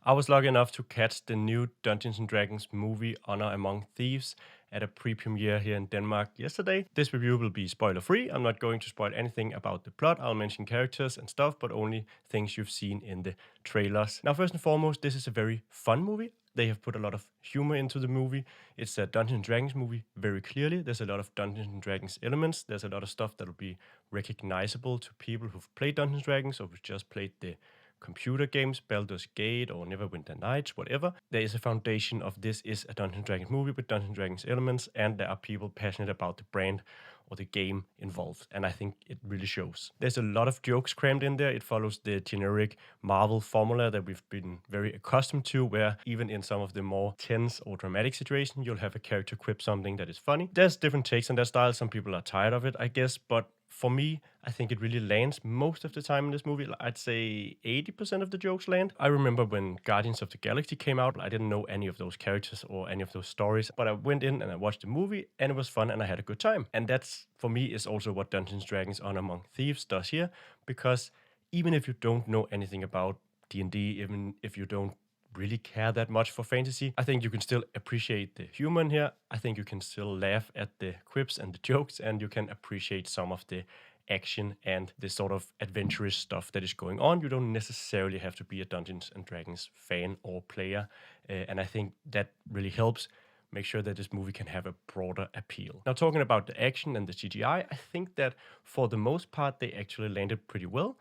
I was lucky enough to catch the new Dungeons& and Dragons movie Honor Among Thieves at a pre-premiere here in Denmark yesterday. This review will be spoiler-free. I'm not going to spoil anything about the plot. I'll mention characters and stuff, but only things you've seen in the trailers. Now, first and foremost, this is a very fun movie. They have put a lot of humor into the movie. It's a Dungeons and Dragons movie very clearly. There's a lot of Dungeons and Dragons elements. There's a lot of stuff that will be recognizable to people who've played Dungeons and Dragons or who've just played the computer games, Baldur's Gate or Neverwinter Nights, whatever. There is a foundation of this is a Dungeons and Dragons movie with Dungeons and Dragons elements, and there are people passionate about the brand or the game involved, and I think it really shows. There's a lot of jokes crammed in there. It follows the generic Marvel formula that we've been very accustomed to, where even in some of the more tense or dramatic situations, you'll have a character quip something that is funny. There's different takes on that style. Some people are tired of it, I guess, but for me, I think it really lands most of the time in this movie. I'd say 80% of the jokes land. I remember when Guardians of the Galaxy came out, I didn't know any of those characters or any of those stories, but I went in and I watched the movie and it was fun and I had a good time. And that's, for me, is also what Dungeons & Dragons Honor Among Thieves does here, because even if you don't know anything about D&D, even if you don't really care that much for fantasy, I think you can still appreciate the humor in here. I think you can still laugh at the quips and the jokes, and you can appreciate some of the action and the sort of adventurous stuff that is going on. You don't necessarily have to be a Dungeons and Dragons fan or player, and I think that really helps make sure that this movie can have a broader appeal. Now, talking about the action and the CGI, I think that for the most part, they actually landed pretty well.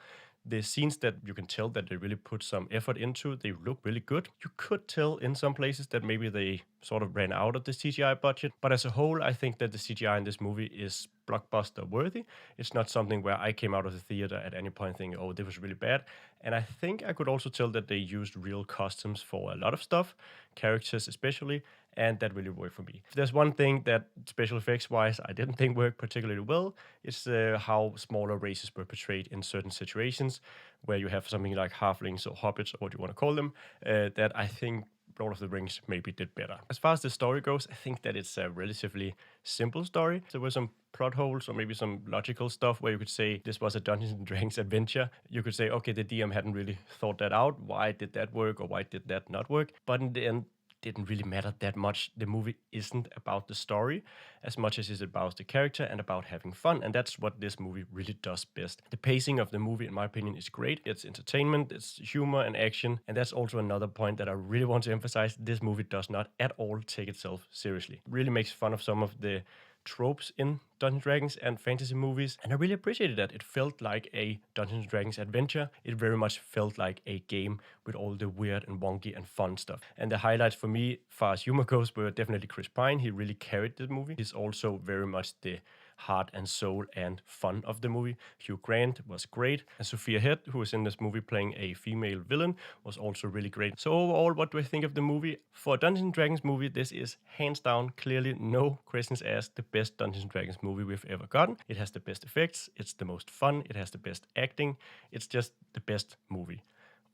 The scenes that you can tell that they really put some effort into, they look really good. You could tell in some places that maybe they sort of ran out of the CGI budget, but as a whole, I think that the CGI in this movie is blockbuster worthy. It's not something where I came out of the theater at any point thinking, oh, this was really bad. And I think I could also tell that they used real costumes for a lot of stuff, characters especially, and that really worked for me. If there's one thing that special effects wise I didn't think worked particularly well, it's how smaller races were portrayed in certain situations where you have something like halflings or hobbits or what you want to call them, that I think Lord of the Rings maybe did better. As far as the story goes, I think that it's a relatively simple story. There were some plot holes or maybe some logical stuff where you could say this was a Dungeons and Dragons adventure. You could say, okay, the DM hadn't really thought that out. Why did that work or why did that not work? But in the end, didn't really matter that much. The movie isn't about the story as much as it's about the character and about having fun, and that's what this movie really does best. The pacing of the movie, in my opinion, is great. It's entertainment, it's humor and action, and that's also another point that I really want to emphasize. This movie does not at all take itself seriously. It really makes fun of some of the tropes in Dungeons & Dragons and fantasy movies, and I really appreciated that. It felt like a Dungeons & Dragons adventure. It very much felt like a game with all the weird and wonky and fun stuff. And the highlights for me, far as humor goes, were definitely Chris Pine. He really carried the movie. He's also very much the heart and soul and fun of the movie. Hugh Grant was great, and Sophia Head, who was in this movie playing a female villain, was also really great. So overall, what do I think of the movie? For a Dungeons & Dragons movie, this is hands down, clearly, no questions asked, the best Dungeons & Dragons movie we've ever gotten. It has the best effects, it's the most fun, it has the best acting, it's just the best movie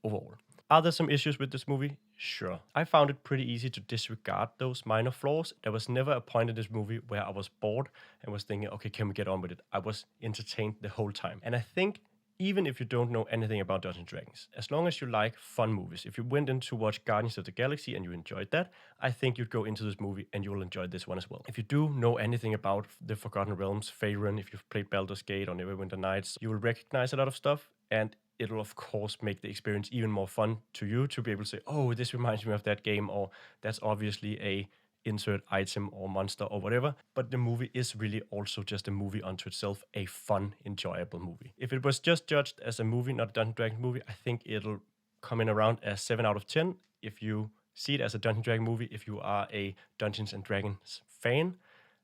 overall. Are there some issues with this movie? Sure. I found it pretty easy to disregard those minor flaws. There was never a point in this movie where I was bored and was thinking, okay, can we get on with it? I was entertained the whole time. And I think even if you don't know anything about Dungeons & Dragons, as long as you like fun movies, if you went in to watch Guardians of the Galaxy and you enjoyed that, I think you'd go into this movie and you'll enjoy this one as well. If you do know anything about the Forgotten Realms, Faerun, if you've played Baldur's Gate or Neverwinter Nights, you will recognize a lot of stuff, and it'll of course make the experience even more fun to you to be able to say, oh, this reminds me of that game, or that's obviously a insert item or monster or whatever. But the movie is really also just a movie unto itself, a fun, enjoyable movie. If it was just judged as a movie, not a Dungeons & Dragons movie, I think it'll come in around a 7 out of 10. If you see it as a Dungeons & Dragons movie, if you are a Dungeons & Dragons fan,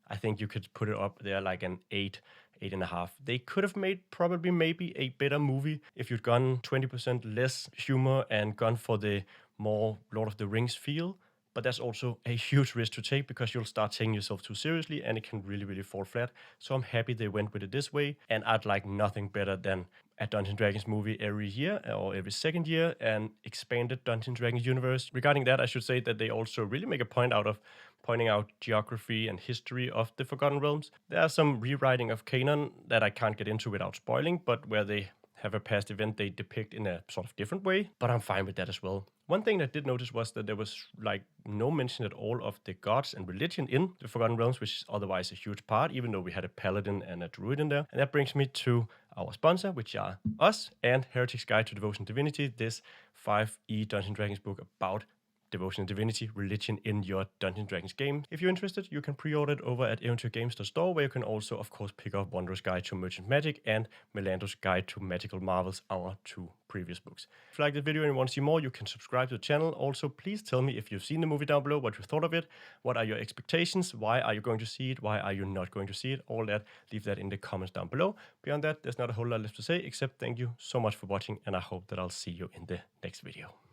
I think you could put it up there like an 8, 8.5. They could have made probably maybe a better movie if you'd gone 20% less humor and gone for the more Lord of the Rings feel. But that's also a huge risk to take because you'll start taking yourself too seriously and it can really, really fall flat. So I'm happy they went with it this way, and I'd like nothing better than a Dungeons & Dragons movie every year or every second year, and expanded Dungeons & Dragons universe. Regarding that, I should say that they also really make a point out of pointing out geography and history of the Forgotten Realms. There are some rewriting of canon that I can't get into without spoiling, but where they have a past event they depict in a sort of different way, but I'm fine with that as well. One thing that I did notice was that there was like no mention at all of the gods and religion in the Forgotten Realms, which is otherwise a huge part, even though we had a paladin and a druid in there. And that brings me to our sponsor, which are us and Heretic's Guide to Devotion and Divinity, this 5e Dungeons & Dragons book about devotion and divinity, religion in your Dungeons & Dragons game. If you're interested, you can pre-order it over at eventyrgames.store, where you can also, of course, pick up Wanderer's Guide to Merchant Magic and Milando's Guide to Magical Marvels, our 2 previous books. If you like the video and want to see more, you can subscribe to the channel. Also, please tell me if you've seen the movie down below, what you thought of it, what are your expectations, why are you going to see it, why are you not going to see it, all that, leave that in the comments down below. Beyond that, there's not a whole lot left to say, except thank you so much for watching, and I hope that I'll see you in the next video.